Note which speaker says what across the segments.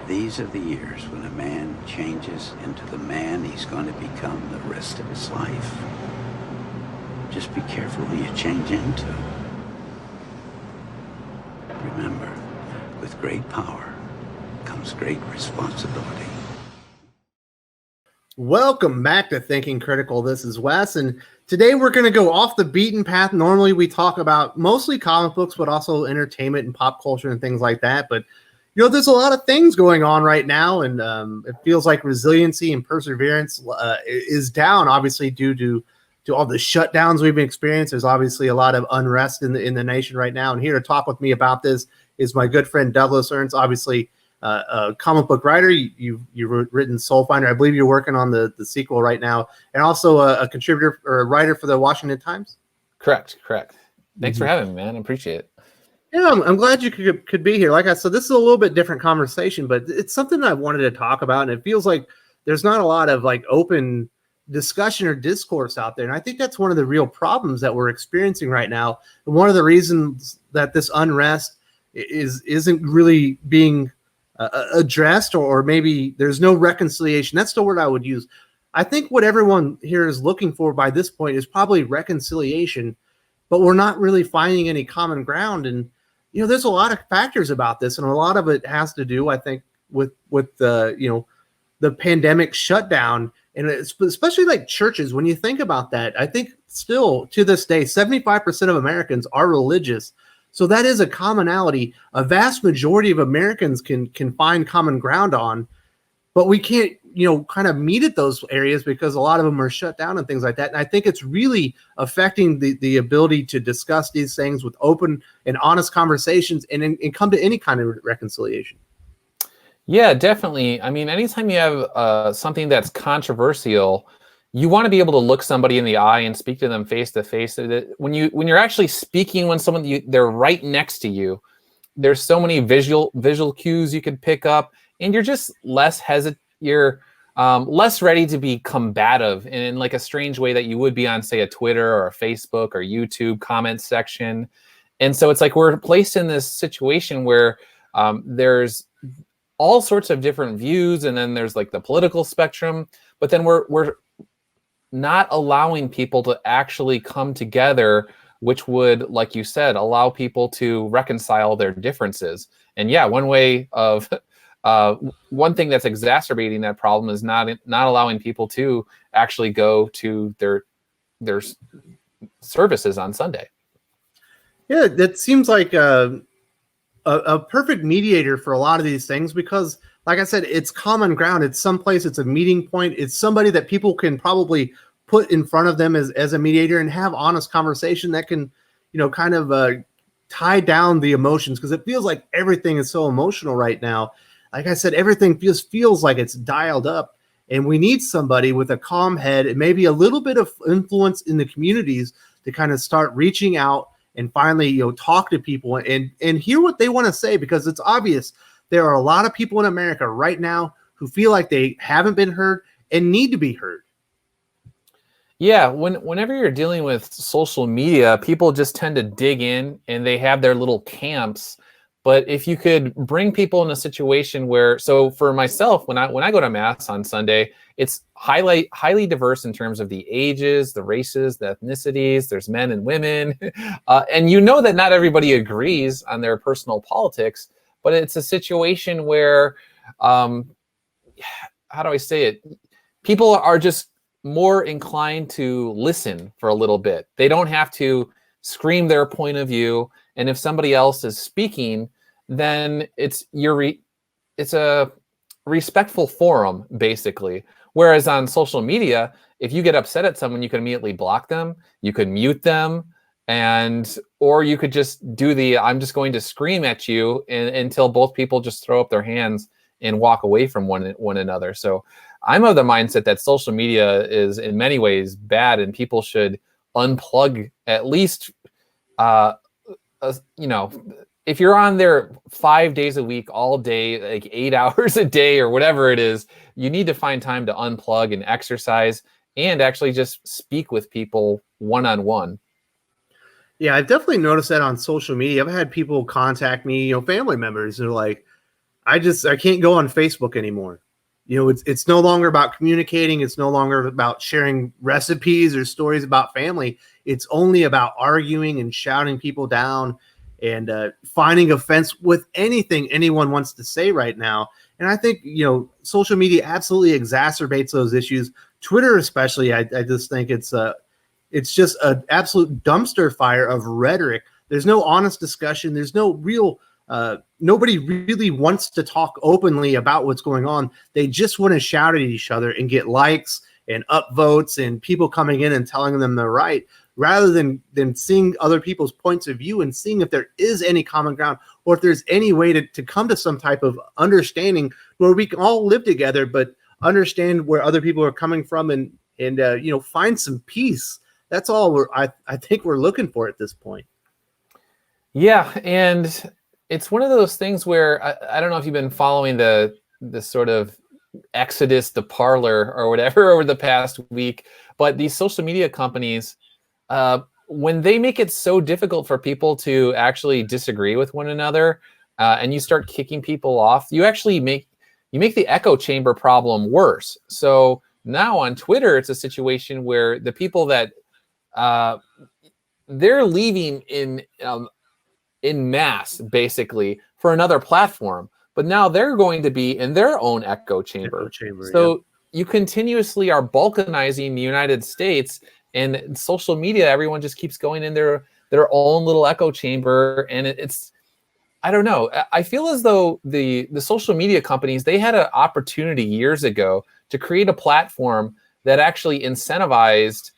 Speaker 1: these are the years when a man changes into the man he's going to become the rest of his life. Just be careful who you change into. Remember, with great power comes great responsibility.
Speaker 2: Welcome back to Thinking Critical. This is Wes, and today we're going to go off the beaten path. Normally we talk about mostly comic books, but also entertainment and pop culture and things like that. But, you know, there's a lot of things going on right now, and it feels like resiliency and perseverance is down, obviously, due to all the shutdowns we've experienced. There's obviously a lot of unrest in the nation right now. And here to talk with me about this is my good friend Douglas Ernst, obviously a comic book writer. You've written Soul Finder. I believe you're working on the sequel right now, and also a contributor or a writer for the Washington Times.
Speaker 3: Correct. Thanks for having me, man. I appreciate it.
Speaker 2: Yeah, I'm glad you could be here. Like I said, this is a little bit different conversation, but it's something I wanted to talk about, and it feels like there's not a lot of like open discussion or discourse out there. And I think that's one of the real problems that we're experiencing right now. And one of the reasons that this unrest isn't really being addressed, or maybe there's no reconciliation. That's the word I would use. I think what everyone here is looking for by this point is probably reconciliation, but we're not really finding any common ground. And, you know, there's a lot of factors about this, and a lot of it has to do, I think, with the, you know, the pandemic shutdown. And especially like churches, when you think about that, I think still to this day, 75% of Americans are religious. So that is a commonality. A vast majority of Americans can find common ground on, but we can't, you know, kind of meet at those areas because a lot of them are shut down and things like that. And I think it's really affecting the ability to discuss these things with open and honest conversations and come to any kind of reconciliation.
Speaker 3: Yeah, definitely. I mean, anytime you have something that's controversial, you want to be able to look somebody in the eye and speak to them face to face. When you're actually speaking, when they're right next to you, there's so many visual cues you could pick up, and you're just less hesitant. You're less ready to be combative in like a strange way that you would be on, say, a Twitter or a Facebook or YouTube comment section. And so it's like we're placed in this situation where there's all sorts of different views, and then there's like the political spectrum, but then we're not allowing people to actually come together, which would, like you said, allow people to reconcile their differences. And yeah, one thing that's exacerbating that problem is not allowing people to actually go to their services on Sunday.
Speaker 2: Yeah, that seems like a perfect mediator for a lot of these things, because like I said, it's common ground. It's someplace, it's a meeting point. It's somebody that people can probably put in front of them as a mediator and have honest conversation that can, you know, kind of tie down the emotions, because it feels like everything is so emotional right now. Like I said, everything feels like it's dialed up, and we need somebody with a calm head and maybe a little bit of influence in the communities to kind of start reaching out and finally, you know, talk to people and hear what they want to say, because it's obvious there are a lot of people in America right now who feel like they haven't been heard and need to be heard.
Speaker 3: Yeah, whenever you're dealing with social media, people just tend to dig in and they have their little camps. But if you could bring people in a situation where, so for myself, when I go to mass on Sunday, it's highly diverse in terms of the ages, the races, the ethnicities. There's men and women, and you know that not everybody agrees on their personal politics. But it's a situation where, how do I say it? People are just more inclined to listen for a little bit. They don't have to scream their point of view. And if somebody else is speaking, then it's a respectful forum, basically. Whereas on social media, if you get upset at someone, you can immediately block them, you could mute them, or you could just do I'm just going to scream at you until both people just throw up their hands and walk away from one another. So I'm of the mindset that social media is in many ways bad, and people should unplug at least, you know, if you're on there 5 days a week, all day, like 8 hours a day or whatever it is, you need to find time to unplug and exercise and actually just speak with people one-on-one.
Speaker 2: Yeah, I've definitely noticed that on social media. I've had people contact me, you know, family members, who are like, I can't go on Facebook anymore. It's no longer about communicating. It's no longer about sharing recipes or stories about family. It's only about arguing and shouting people down and finding offense with anything anyone wants to say right now. And I think, social media absolutely exacerbates those issues. Twitter, especially, I just think it's just an absolute dumpster fire of rhetoric. There's no honest discussion. There's no real nobody really wants to talk openly about what's going on. They just want to shout at each other and get likes and upvotes and people coming in and telling them they're right, rather than seeing other people's points of view and seeing if there is any common ground or if there's any way to come to some type of understanding where we can all live together, but understand where other people are coming from and find some peace. That's all I think we're looking for at this point.
Speaker 3: Yeah, and it's one of those things where I don't know if you've been following the sort of exodus to Parler or whatever over the past week, but these social media companies, when they make it so difficult for people to actually disagree with one another, and you start kicking people off, you actually make the echo chamber problem worse. So now on Twitter, it's a situation where the people that they're leaving in mass, basically, for another platform. But now they're going to be in their own echo chamber. So you continuously are balkanizing the United States, and social media, everyone just keeps going in their own little echo chamber. And it's, I don't know. I feel as though the social media companies, they had an opportunity years ago to create a platform that actually incentivized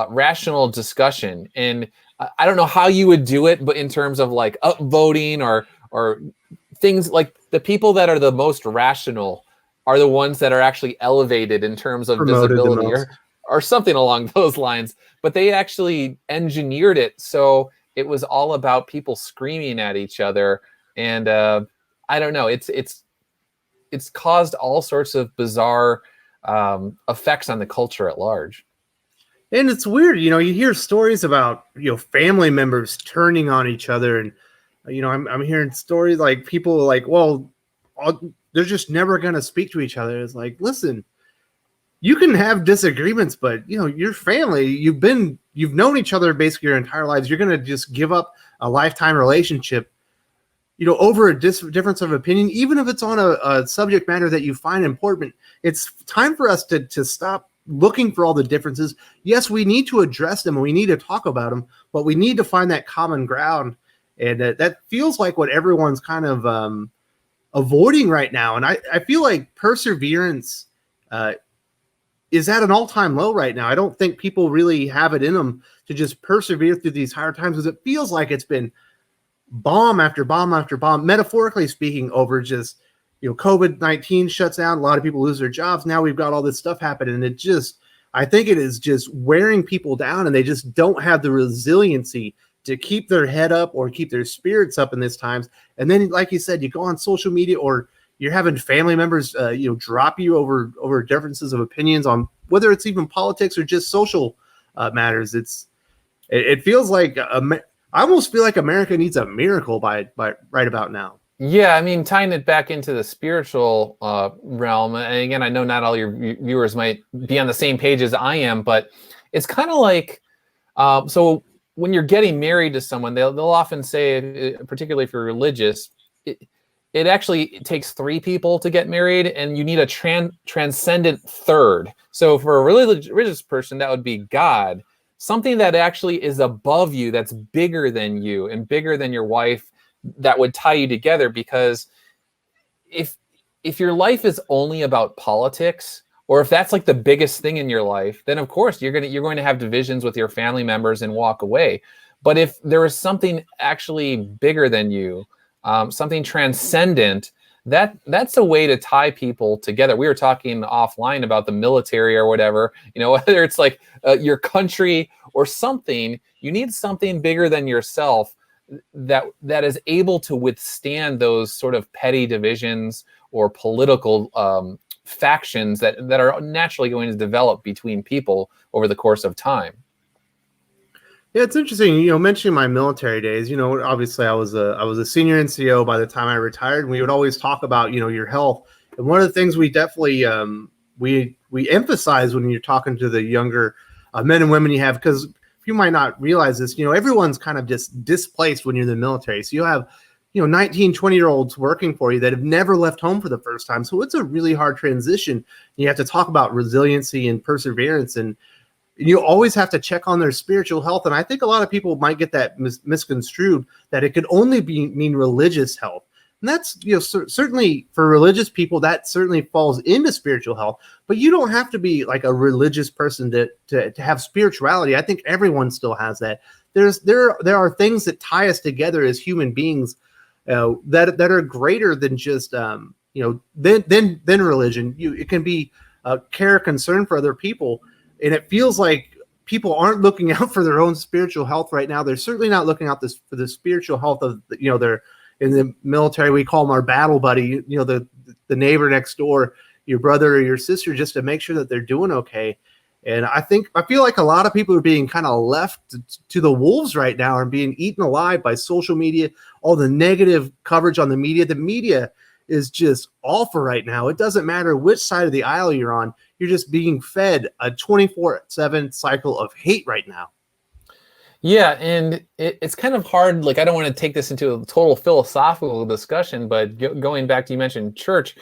Speaker 3: rational discussion. And I don't know how you would do it, but in terms of like upvoting or things, like the people that are the most rational are the ones that are actually elevated in terms of visibility or something along those lines. But they actually engineered it so it was all about people screaming at each other. And I don't know, it's caused all sorts of bizarre effects on the culture at large.
Speaker 2: And it's weird, you hear stories about, family members turning on each other. And, I'm hearing stories like people like, well, they're just never going to speak to each other. It's like, listen, you can have disagreements, but, your family, you've known each other basically your entire lives. You're going to just give up a lifetime relationship, over a difference of opinion, even if it's on a subject matter that you find important. It's time for us to stop looking for all the differences. Yes, we need to address them and we need to talk about them, but we need to find that common ground. And that feels like what everyone's kind of avoiding right now. And I feel like perseverance is at an all-time low right now. I don't think people really have it in them to just persevere through these hard times, because it feels like it's been bomb after bomb after bomb, metaphorically speaking, over just, COVID-19 shuts down, a lot of people lose their jobs. Now we've got all this stuff happening. And I think it is just wearing people down, and they just don't have the resiliency to keep their head up or keep their spirits up in these times. And then, like you said, you go on social media or you're having family members, drop you over differences of opinions on whether it's even politics or just social matters. It feels like I almost feel like America needs a miracle by right about now.
Speaker 3: Yeah, I mean, tying it back into the spiritual realm, and again, I know not all your viewers might be on the same page as I am, but it's kind of like, so when you're getting married to someone, they'll often say, particularly if you're religious, it actually takes 3 people to get married, and you need a transcendent third. So for a religious person, that would be God, something that actually is above you, that's bigger than you and bigger than your wife, that would tie you together. Because if your life is only about politics, or if that's like the biggest thing in your life, then of course you're going to have divisions with your family members and walk away. But if there is something actually bigger than you, something transcendent, that's a way to tie people together. We were talking offline about the military or whatever, whether it's like your country or something, you need something bigger than yourself that is able to withstand those sort of petty divisions or political factions that are naturally going to develop between people over the course of time.
Speaker 2: Yeah, it's interesting. Mentioning my military days. Obviously, I was a senior NCO by the time I retired. And we would always talk about your health, and one of the things we definitely we emphasize when you're talking to the younger men and women you have, because you might not realize this. Everyone's kind of just displaced when you're in the military. So you have 19, 20-year-olds working for you that have never left home for the first time. So it's a really hard transition. You have to talk about resiliency and perseverance, and you always have to check on their spiritual health. And I think a lot of people might get that misconstrued, that it could only mean religious health. And that's, certainly for religious people, that certainly falls into spiritual health. But you don't have to be like a religious person to have spirituality. I think everyone still has that. There are things that tie us together as human beings that are greater than just than religion. It can be care, concern for other people. And it feels like people aren't looking out for their own spiritual health right now. They're certainly not looking out for the spiritual health of, they're in the military. We call them our battle buddy, the neighbor next door, your brother or your sister, just to make sure that they're doing okay. And I feel like a lot of people are being kind of left to the wolves right now and being eaten alive by social media, all the negative coverage on the media. The media is just awful right now. It doesn't matter which side of the aisle you're on. You're just being fed a 24/7 cycle of hate right now.
Speaker 3: Yeah, and it's kind of hard. Like, I don't want to take this into a total philosophical discussion, but going back to, you mentioned church,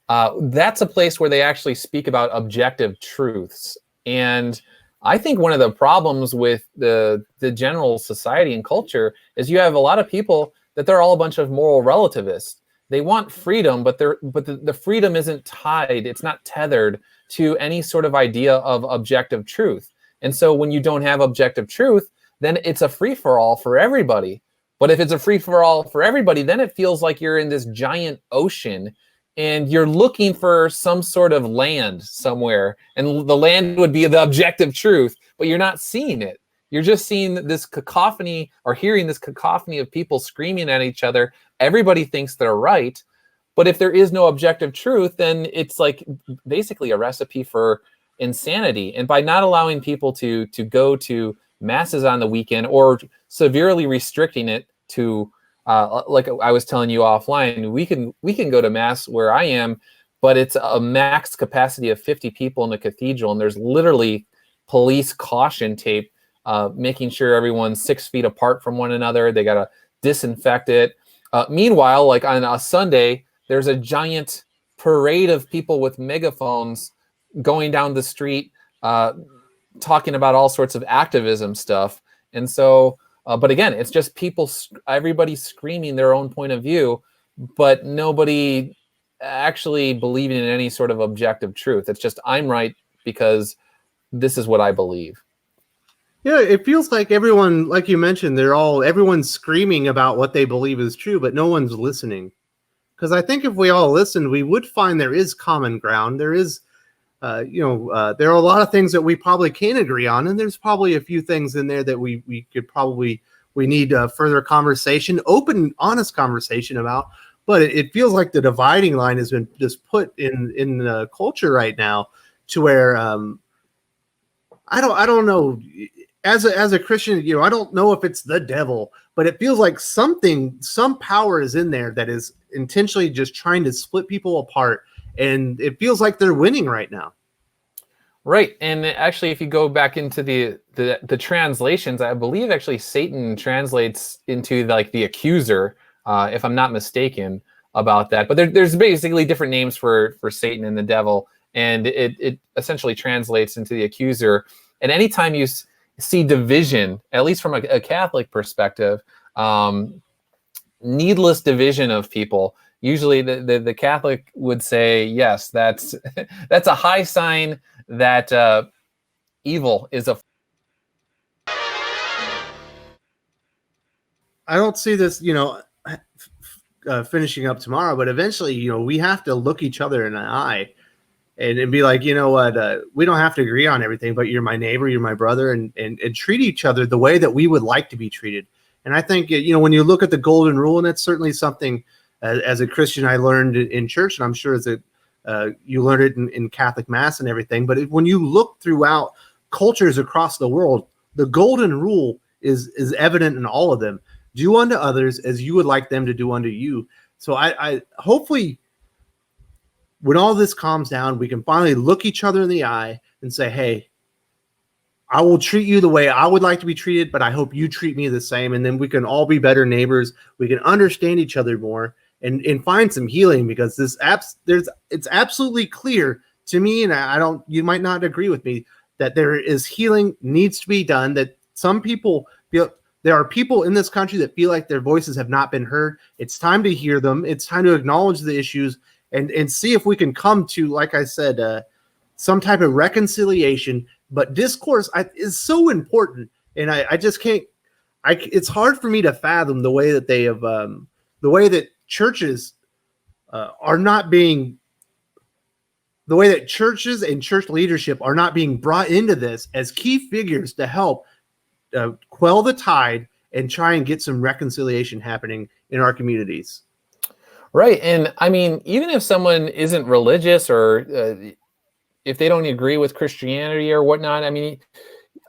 Speaker 3: that's a place where they actually speak about objective truths. And I think one of the problems with the general society and culture is you have a lot of people that they're all a bunch of moral relativists. They want freedom, but the freedom isn't tied. It's not tethered to any sort of idea of objective truth. And so when you don't have objective truth, then it's a free-for-all for everybody. But if it's a free-for-all for everybody, then it feels like you're in this giant ocean and you're looking for some sort of land somewhere. And the land would be the objective truth, but you're not seeing it. You're just seeing this cacophony, or hearing this cacophony of people screaming at each other. Everybody thinks they're right. But if there is no objective truth, then it's like basically a recipe for insanity. And by not allowing people to go to masses on the weekend, or severely restricting it to, like I was telling you offline, we can go to mass where I am, but it's a max capacity of 50 people in the cathedral, and there's literally police caution tape making sure everyone's 6 feet apart from one another. They got to disinfect it. Meanwhile, like on a Sunday, there's a giant parade of people with megaphones going down the street, talking about all sorts of activism stuff. And so, but again, it's just people, everybody screaming their own point of view, but nobody actually believing in any sort of objective truth. It's just, I'm right because this is what I believe.
Speaker 2: Yeah, it feels like everyone, like you mentioned, everyone's screaming about what they believe is true, but no one's listening. Because I think if we all listened, we would find there is common ground. There is, there are a lot of things that we probably can agree on, and there's probably a few things in there that we need further conversation, open, honest conversation about. But it feels like the dividing line has been just put in the culture right now, to where I don't know. As a Christian, I don't know if it's the devil, but it feels like some power is in there that is intentionally just trying to split people apart, and it feels like they're winning right now.
Speaker 3: Right, and actually, if you go back into the translations, I believe actually Satan translates into like the accuser, if I'm not mistaken about that. But there's basically different names for Satan and the devil, and it essentially translates into the accuser. And anytime you see division, at least from a Catholic perspective, needless division of people, usually the Catholic would say, yes, that's a high sign that evil is a.
Speaker 2: I don't see this, finishing up tomorrow, but eventually, we have to look each other in the eye and be like, you know what, we don't have to agree on everything, but you're my neighbor, you're my brother, and treat each other the way that we would like to be treated. And I think, when you look at the golden rule, and that's certainly something as a Christian I learned in church, and I'm sure you learned it in Catholic Mass and everything. But when you look throughout cultures across the world, the golden rule is evident in all of them. Do unto others as you would like them to do unto you. So I hopefully when all this calms down, we can finally look each other in the eye and say, hey, I will treat you the way I would like to be treated, but I hope you treat me the same. And then we can all be better neighbors. We can understand each other more and find some healing, because it's absolutely clear to me, and you might not agree with me, that there is healing needs to be done, that some people feel there are people in this country that feel like their voices have not been heard. It's time to hear them. It's time to acknowledge the issues and see if we can come to, like I said, some type of reconciliation. But discourse is so important, and I just can't. It's hard for me to fathom the way that they have, the way that churches are not being, the way that churches and church leadership are not being brought into this as key figures to help quell the tide and try and get some reconciliation happening in our communities.
Speaker 3: Right, and I mean, even if someone isn't religious or if they don't agree with Christianity or whatnot, I mean,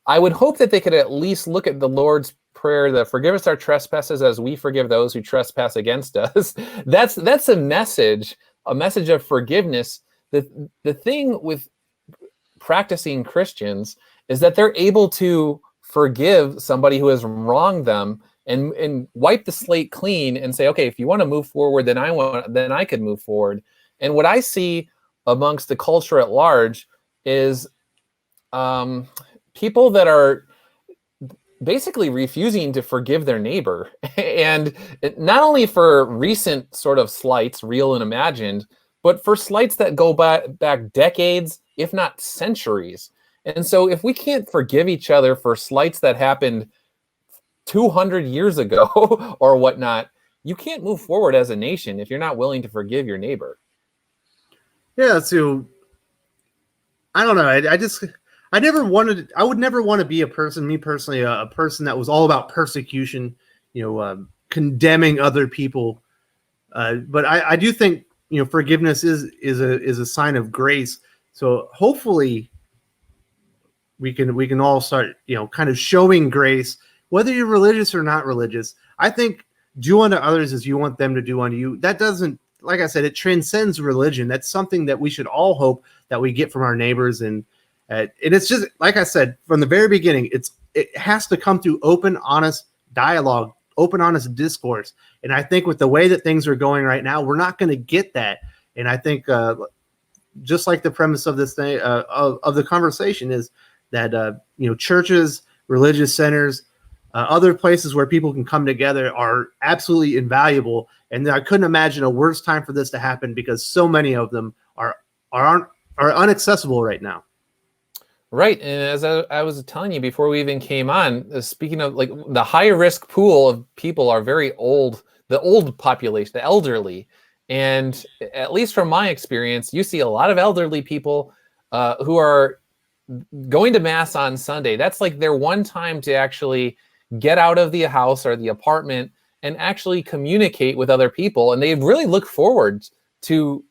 Speaker 3: I would hope that they could at least look at the Lord's Prayer, the forgive us our trespasses as we forgive those who trespass against us. That's a message of forgiveness. The thing with practicing Christians is that they're able to forgive somebody who has wronged them and wipe the slate clean and say, okay, if you want to move forward, then I could move forward. And what I see amongst the culture at large is people that are basically refusing to forgive their neighbor. And not only for recent sort of slights, real and imagined, but for slights that go back decades, if not centuries. And so if we can't forgive each other for slights that happened 200 years ago or whatnot, you can't move forward as a nation if you're not willing to forgive your neighbor.
Speaker 2: Yeah, so I don't know. I would never want to be a person, me personally, a person that was all about persecution, condemning other people. But I do think, forgiveness is a sign of grace. So hopefully we can all start, kind of showing grace, whether you're religious or not religious. I think do unto others as you want them to do unto you. That doesn't, like I said, it transcends religion. That's something that we should all hope that we get from our neighbors. And it's just, like I said, from the very beginning, it has to come through open, honest dialogue, open, honest discourse. And I think with the way that things are going right now, we're not going to get that. And I think just like the premise of this thing, of the conversation is that, churches, religious centers, other places where people can come together are absolutely invaluable. And I couldn't imagine a worse time for this to happen, because so many of them are inaccessible right now.
Speaker 3: Right. And as I was telling you before we even came on, speaking of like the high risk pool of people are very old, the old population, the elderly. And at least from my experience, you see a lot of elderly people who are going to mass on Sunday. That's like their one time to actually get out of the house or the apartment and actually communicate with other people. And they really look forward to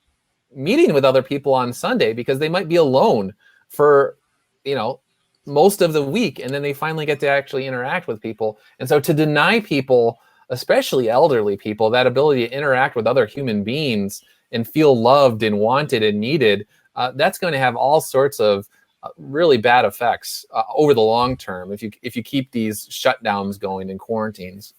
Speaker 3: meeting with other people on Sunday, because they might be alone for, most of the week. And then they finally get to actually interact with people. And so to deny people, especially elderly people, that ability to interact with other human beings and feel loved and wanted and needed, that's going to have all sorts of really bad effects over the long term if you keep these shutdowns going and quarantines.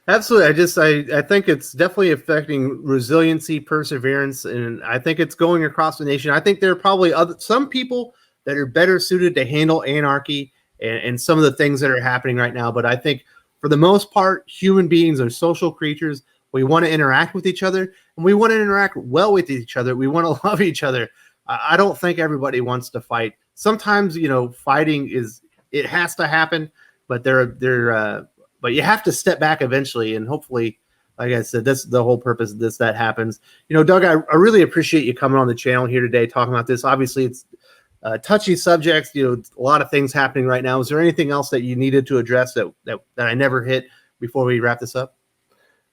Speaker 2: Absolutely. I think it's definitely affecting resiliency, perseverance, and I think it's going across the nation. I think there are probably some people that are better suited to handle anarchy and some of the things that are happening right now. But I think for the most part, human beings are social creatures. We want to interact with each other, and we want to interact well with each other. We want to love each other. I don't think everybody wants to fight. Sometimes, fighting it has to happen, but but you have to step back eventually, and hopefully, like I said, that's the whole purpose of this, that happens. Doug, I really appreciate you coming on the channel here today talking about this. Obviously, it's touchy subjects, a lot of things happening right now. Is there anything else that you needed to address that I never hit before we wrap this up?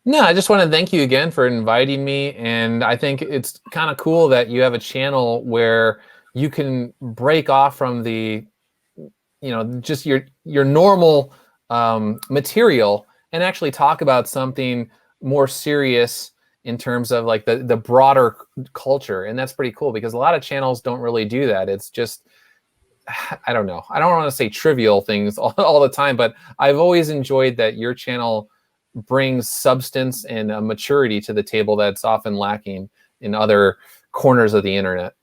Speaker 3: No, I just want to thank you again for inviting me. And I think it's kind of cool that you have a channel where you can break off from the, just your normal material and actually talk about something more serious in terms of like the broader culture. And that's pretty cool because a lot of channels don't really do that. It's just, I don't know. I don't want to say trivial things all the time, but I've always enjoyed that your channel brings substance and a maturity to the table that's often lacking in other corners of the internet.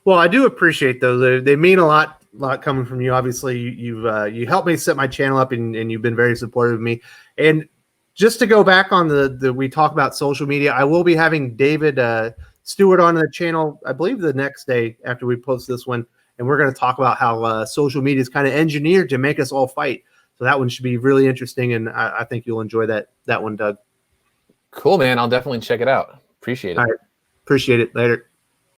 Speaker 2: Well, I do appreciate those. They mean a lot coming from you. Obviously, you helped me set my channel up, and you've been very supportive of me. And just to go back on we talk about social media, I will be having David Stewart on the channel, I believe the next day after we post this one. And we're going to talk about how social media is kind of engineered to make us all fight. So that one should be really interesting. And I think you'll enjoy that one, Doug.
Speaker 3: Cool, man. I'll definitely check it out. Appreciate it.
Speaker 2: All right. Appreciate it. Later.